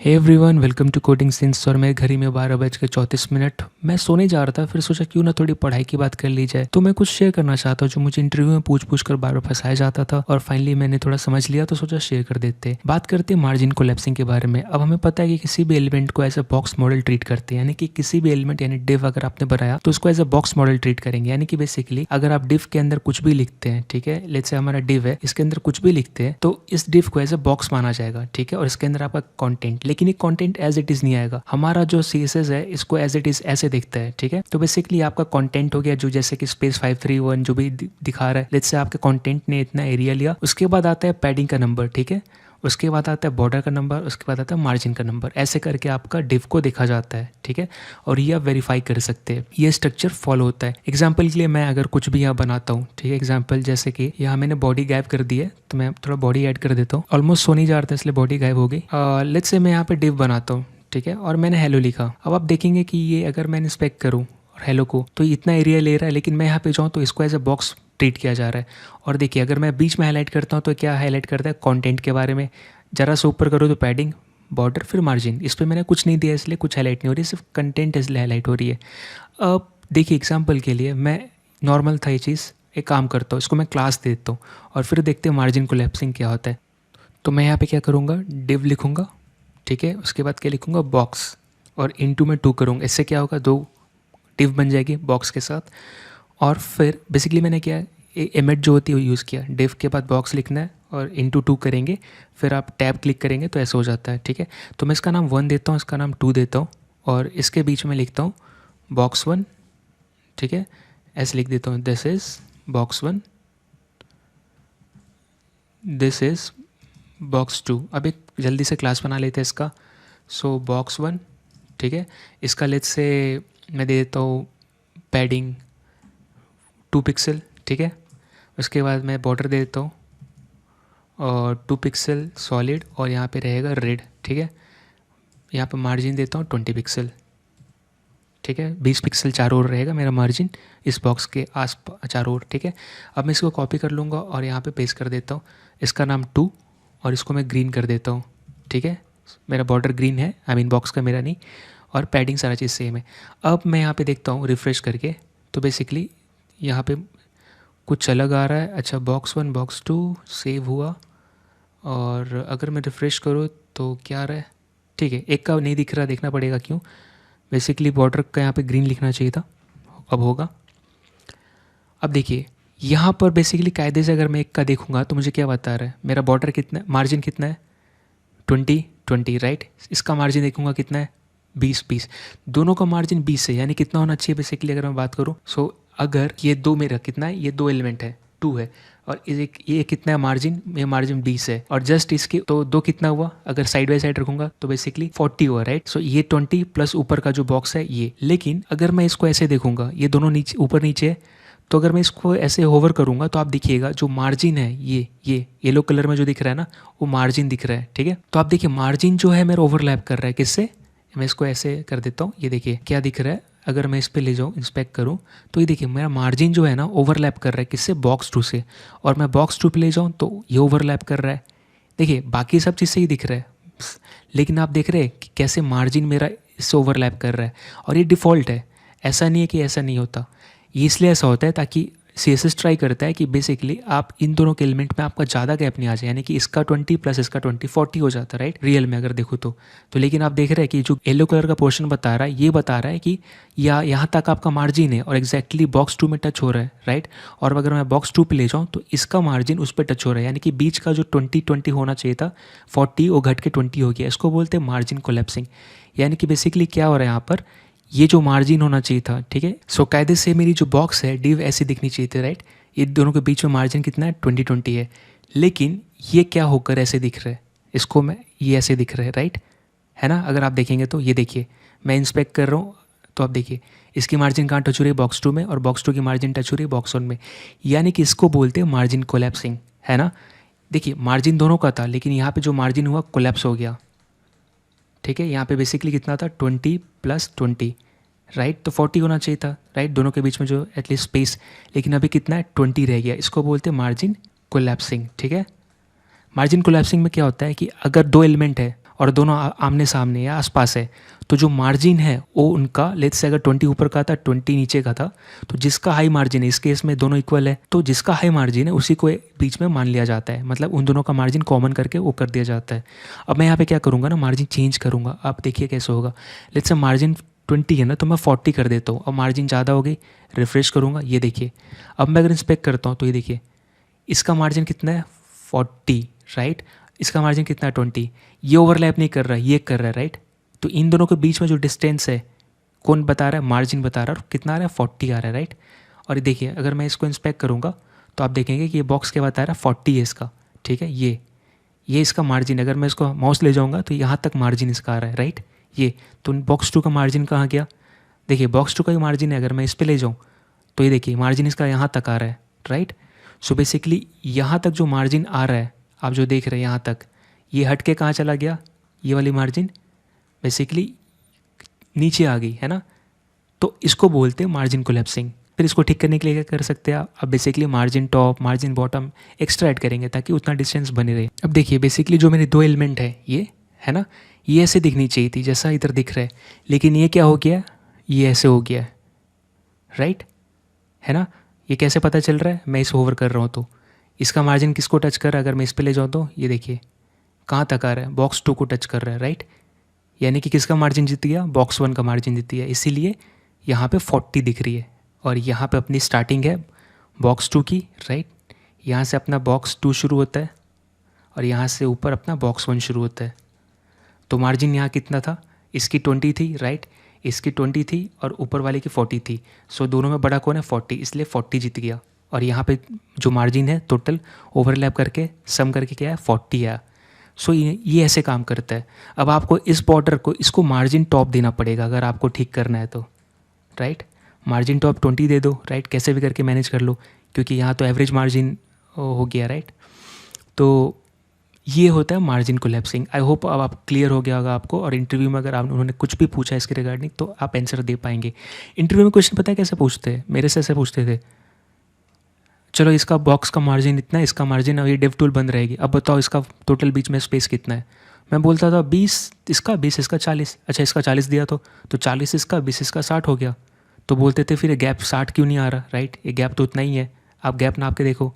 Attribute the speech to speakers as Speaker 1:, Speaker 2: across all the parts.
Speaker 1: Hey everyone, welcome to coding since. और मेरे घड़ी में 12:34। मैं सोने जा रहा था, फिर सोचा क्यों ना थोड़ी पढ़ाई की बात कर ली जाए। तो मैं कुछ शेयर करना चाहता हूँ जो मुझे इंटरव्यू में पूछ पूछ कर बार बार फंसाया जाता था, और फाइनली मैंने थोड़ा समझ लिया तो सोचा शेयर कर देते। बात करते हैं मार्जिन कोलैप्सिंग के बारे में। अब हमें पता है कि किसी भी एलिमेंट को as a box model treat करते हैं, यानी कि किसी भी एलिमेंट यानी डिव अगर आपने बनाया तो उसको as a box model treat करेंगे। यानी कि बेसिकली अगर आप डिव के अंदर कुछ भी लिखते हैं, ठीक है, लेट्स से हमारा डिव है, इसके अंदर कुछ भी लिखते हैं तो इस डिव को एज ए बॉक्स माना जाएगा, ठीक है। और इसके अंदर आपका कंटेंट, लेकिन ये कंटेंट एज इट इज नहीं आएगा। हमारा जो सीएसएस है इसको एज इट इज ऐसे दिखता है, ठीक है। तो बेसिकली आपका कंटेंट हो गया जो जैसे कि स्पेस 531 जो भी दिखा रहा है, लेट्स से आपके कंटेंट ने इतना एरिया लिया। उसके बाद आता है पैडिंग का नंबर, ठीक है। उसके बाद आता है बॉर्डर का नंबर, उसके बाद आता है मार्जिन का नंबर। ऐसे करके आपका डिव को देखा जाता है, ठीक है। और ये आप वेरीफाई कर सकते हैं, ये स्ट्रक्चर फॉलो होता है। एग्जाम्पल के लिए मैं अगर कुछ भी यहाँ बनाता हूँ, ठीक है, एग्जाम्पल जैसे कि यहाँ मैंने बॉडी गायब कर दी है, तो मैं थोड़ा बॉडी ऐड कर देता हूँ। ऑलमोस्ट सो नहीं जा रहा था इसलिए बॉडी गायब हो गई। लेट्स से मैं यहाँ पे डिव बनाता हूँ, ठीक है, और मैंने हेलो लिखा। अब आप देखेंगे कि ये अगर मैं इंस्पेक्ट करूँ और हेलो को, तो इतना एरिया ले रहा है, लेकिन मैं यहाँ पे जाऊँ तो इसको एज ए बॉक्स ट्रीट किया जा रहा है। और देखिए अगर मैं बीच में हाईलाइट करता हूँ तो क्या हाईलाइट करता है, कंटेंट के बारे में। ज़रा सा ऊपर करो तो पैडिंग, बॉर्डर, फिर मार्जिन। इस पर मैंने कुछ नहीं दिया इसलिए कुछ हाईलाइट नहीं हो रही, सिर्फ कंटेंट इसलिए हाईलाइट हो रही है। अब देखिए एग्जाम्पल के लिए मैं नॉर्मल था ये चीज़, एक काम करता हूँ, इसको मैं क्लास देता हूँ और फिर देखते हैं मार्जिन कोलैप्सिंग क्या होता है। तो मैं यहाँ पे क्या करूँगा, डिव लिखूँगा, ठीक है। उसके बाद क्या लिखूँगा, बॉक्स, और इनटू में 2 करूँगा। इससे क्या होगा, 2 डिव बन जाएगी बॉक्स के साथ। और फिर बेसिकली मैंने क्या इमेज जो होती है वो यूज़ किया। डिव के बाद बॉक्स लिखना है और इंटू 2 करेंगे, फिर आप टैब क्लिक करेंगे तो ऐसा हो जाता है, ठीक है। तो मैं इसका नाम 1 देता हूँ, इसका नाम 2 देता हूँ, और इसके बीच में लिखता हूँ बॉक्स 1, ठीक है। ऐसे लिख देता हूँ, this is box 1, this is box 2। अब एक जल्दी से क्लास बना लेते हैं इसका। सो बॉक्स 1, ठीक है। इसका लेट्स से मैं दे देता हूँ पैडिंग 2 पिक्सल, ठीक है। उसके बाद मैं बॉर्डर दे देता हूँ और 2 पिक्सल सॉलिड, और यहाँ पे रहेगा रेड, ठीक है। यहाँ पे मार्जिन देता हूँ 20 पिक्सल, ठीक है। 20 पिक्सल चारों ओर रहेगा मेरा मार्जिन इस बॉक्स के आस चारों ओर, ठीक है। अब मैं इसको कॉपी कर लूँगा और यहाँ पे पेस्ट कर देता हूँ। इसका नाम 2, और इसको मैं ग्रीन कर देता हूँ, ठीक है। मेरा बॉर्डर ग्रीन है, आई मीन बॉक्स का, मेरा नहीं। और पैडिंग सारा चीज़ सेम है। अब मैं यहाँ पे देखता हूँ रिफ़्रेश करके, तो बेसिकली यहाँ पे कुछ अलग आ रहा है। अच्छा, बॉक्स 1 बॉक्स 2 सेव हुआ, और अगर मैं रिफ़्रेश करूँ तो क्या आ रहा है, ठीक है। एक का नहीं दिख रहा, देखना पड़ेगा क्यों। बेसिकली बॉर्डर का यहाँ पे ग्रीन लिखना चाहिए था, अब होगा। अब देखिए यहाँ पर बेसिकली कायदे से अगर मैं एक का देखूँगा तो मुझे क्या बता रहा है, मेरा बॉर्डर कितना, मार्जिन कितना है, 20 राइट। इसका मार्जिन देखूँगा कितना है, 20 दोनों का मार्जिन 20 है, यानी कितना होना चाहिए बेसिकली अगर मैं बात करूँ। सो अगर ये 2 मेरा कितना है, ये 2 एलिमेंट है, 2 है, और ये कितना है मार्जिन, ये मार्जिन 20 है, और जस्ट इसके तो 2 कितना हुआ, अगर साइड बाय साइड रखूंगा तो बेसिकली 40 हुआ, राइट। सो ये 20 प्लस ऊपर का जो बॉक्स है ये। लेकिन अगर मैं इसको ऐसे देखूंगा, ये दोनों नीचे ऊपर नीचे है, तो अगर मैं इसको ऐसे होवर करूंगा तो आप देखिएगा जो मार्जिन है ये येलो कलर में जो दिख रहा है ना, वो मार्जिन दिख रहा है, ठीक है। तो आप देखिए मार्जिन जो है मेरा ओवरलैप कर रहा है किससे, मैं इसको ऐसे कर देता हूँ, ये देखिए क्या दिख रहा है। अगर मैं इस पे ले जाऊँ इंस्पेक्ट करूँ तो ये देखिए मेरा मार्जिन जो है ना ओवरलैप कर रहा है किससे, बॉक्स 2 से। और मैं बॉक्स 2 पे ले जाऊँ तो ये ओवरलैप कर रहा है। देखिए बाकी सब चीज़ से ही दिख रहा है, लेकिन आप देख रहे हैं कि कैसे मार्जिन मेरा इससे ओवरलैप कर रहा है। और ये डिफ़ॉल्ट है, ऐसा नहीं है कि ऐसा नहीं होता। ये इसलिए ऐसा होता है ताकि सीएसएस ट्राई करता है कि बेसिकली आप इन दोनों के एलिमेंट में आपका ज़्यादा गैप नहीं आ जाए, यानी कि इसका 20 प्लस इसका 20 40 हो जाता है, राइट, रियल में अगर देखो तो। लेकिन आप देख रहे हैं कि जो येलो कलर का पोर्शन बता रहा है, ये बता रहा है कि यहाँ तक आपका मार्जिन है और एग्जैक्टली बॉक्स 2 में टच हो रहा है, राइट। और अगर मैं बॉक्स 2 पे ले जाऊँ तो इसका मार्जिन उस पर टच हो रहा है, यानी कि बीच का जो 20 होना चाहिए था 40 वो घट के 20 हो गया। इसको बोलते हैं मार्जिन कोलैप्सिंग। यानी कि बेसिकली क्या हो रहा है यहाँ पर, ये जो मार्जिन होना चाहिए था, ठीक है। सो कायदे से मेरी जो बॉक्स है डिव ऐसी दिखनी चाहिए थी, राइट। ये दोनों के बीच में मार्जिन कितना है, 20 है। लेकिन ये क्या होकर ऐसे दिख रहा है, इसको मैं ये ऐसे दिख रहा है, राइट, है ना। अगर आप देखेंगे तो ये देखिए मैं इंस्पेक्ट कर रहा हूँ तो आप देखिए इसकी मार्जिन कहाँ टच हो रही है, बॉक्स 2 में, और बॉक्स 2 की मार्जिन टच हो रही है बॉक्स 1 में। यानी कि इसको बोलते हैं मार्जिन कोलैप्सिंग, है ना। देखिए मार्जिन दोनों का था, लेकिन यहाँ पे जो मार्जिन हुआ कोलैप्स हो गया, ठीक है। यहाँ पे बेसिकली कितना था, 20 प्लस 20, राइट। तो 40 होना चाहिए था, राइट, दोनों के बीच में जो एटलीस्ट स्पेस। लेकिन अभी कितना है, 20 रह गया। इसको बोलते हैं मार्जिन कोलैप्सिंग, ठीक है। मार्जिन कोलैप्सिंग में क्या होता है कि अगर 2 एलिमेंट है और दोनों आमने सामने या आसपास है, तो जो मार्जिन है वो उनका, लेट्स से अगर 20 ऊपर का था 20 नीचे का था, तो जिसका हाई मार्जिन है, इस केस में दोनों इक्वल है, तो जिसका हाई मार्जिन है उसी को बीच में मान लिया जाता है, मतलब उन दोनों का मार्जिन कॉमन करके वो कर दिया जाता है। अब मैं यहाँ पे क्या करूँगा ना, मार्जिन चेंज करूँगा, आप देखिए कैसे होगा। लेट्स से मार्जिन 20 है ना, तो मैं 40 कर देता हूँ। अब मार्जिन ज़्यादा हो गई, रिफ्रेश करूँगा, ये देखिए। अब मैं अगर इंस्पेक्ट करता हूँ तो ये देखिए, इसका मार्जिन कितना है 40, राइट। इसका मार्जिन कितना है 20। ये ओवरलैप नहीं कर रहा है, ये कर रहा है, राइट। तो इन दोनों के बीच में जो डिस्टेंस है कौन बता रहा है, मार्जिन बता रहा है, और कितना आ रहा है 40 आ रहा है, राइट। और ये देखिए अगर मैं इसको इंस्पेक्ट करूँगा तो आप देखेंगे कि ये बॉक्स क्या बता रहा है 40 है इसका, ठीक है। ये इसका मार्जिन, अगर मैं इसको माउस ले जाऊँगा तो यहाँ तक मार्जिन इसका आ रहा है, राइट। ये तो बॉक्स 2 का मार्जिन कहाँ गया, देखिए बॉक्स 2 का ही मार्जिन है, अगर मैं इस पर ले जाऊँ तो ये देखिए मार्जिन इसका यहाँ तक आ रहा है, राइट। सो बेसिकली यहाँ तक जो मार्जिन आ रहा है, आप जो देख रहे हैं यहाँ तक, ये हट के कहाँ चला गया, ये वाली मार्जिन बेसिकली नीचे आ गई, है ना। तो इसको बोलते हैं मार्जिन कोलैप्सिंग। फिर इसको ठीक करने के लिए क्या कर सकते हैं आप basically margin top, margin bottom extra add करेंगे ताकि उतना डिस्टेंस बने रहे। अब देखिए बेसिकली जो मेरे दो एलिमेंट है ये, है ना, ये ऐसे दिखनी चाहिए थी जैसा इधर दिख रहा है, लेकिन ये क्या हो गया, ये ऐसे हो गया, राइट, है ना। ये कैसे पता चल रहा है, मैं इस होवर कर रहा हूँ तो इसका मार्जिन किसको टच कर रहा है, अगर मैं इस पे ले जाऊँ तो ये देखिए कहाँ तक आ रहा है, बॉक्स 2 को टच कर रहा है, राइट। यानी कि किसका मार्जिन जीत गया, बॉक्स 1 का मार्जिन जीत गया, इसीलिए यहाँ पे 40 दिख रही है। और यहाँ पे अपनी स्टार्टिंग है बॉक्स 2 की, राइट। यहाँ से अपना बॉक्स 2 शुरू होता है और यहाँ से ऊपर अपना बॉक्स 1 शुरू होता है। तो मार्जिन यहाँ कितना था, इसकी 20 थी, राइट, इसकी 20 थी और ऊपर वाले की 40 थी। सो दोनों में बड़ा कौन है 40, इसलिए 40 जीत गया। और यहाँ पे जो मार्जिन है टोटल ओवरलैप करके सम करके क्या है 40 है। सो ये ऐसे काम करता है। अब आपको इस बॉर्डर को, इसको मार्जिन टॉप देना पड़ेगा अगर आपको ठीक करना है तो, राइट। मार्जिन टॉप 20 दे दो, राइट, कैसे भी करके मैनेज कर लो, क्योंकि यहाँ तो एवरेज मार्जिन हो गया, राइट। तो ये होता है मार्जिन कोलैप्सिंग। आई होप अब आप क्लियर हो गया होगा आपको। और इंटरव्यू में अगर आप उन्होंने कुछ भी पूछा इसके रिगार्डिंग तो आप आंसर दे पाएंगे। इंटरव्यू में क्वेश्चन पता है कैसे पूछते हैं, मेरे से ऐसे पूछते थे, चलो इसका बॉक्स का मार्जिन इतना है, इसका मार्जिन, अब ये डेव टूल बंद रहेगी, अब बताओ इसका टोटल बीच में स्पेस कितना है। मैं बोलता था 20 इसका, 20 इसका, 40। अच्छा इसका 40 दिया तो 40 इसका, 20 इसका, 60 हो गया। तो बोलते थे फिर गैप 60 क्यों नहीं आ रहा, राइट, ये गैप तो उतना ही है, आप गैप नाप के देखो।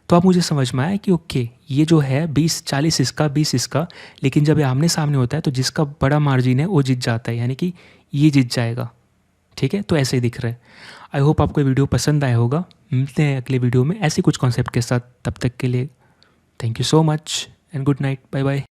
Speaker 1: तो आप मुझे समझ में आया कि ओके ये जो है 20-40 इसका, 20 इसका, लेकिन जब ये आमने सामने होता है तो जिसका बड़ा मार्जिन है वो जीत जाता है, यानी कि ये जीत जाएगा, ठीक है। तो ऐसे ही दिख रहा है। आई होप आपको वीडियो पसंद आया होगा। मिलते हैं अगले वीडियो में ऐसे कुछ कॉन्सेप्ट के साथ, तब तक के लिए thank you so much and good night, bye bye.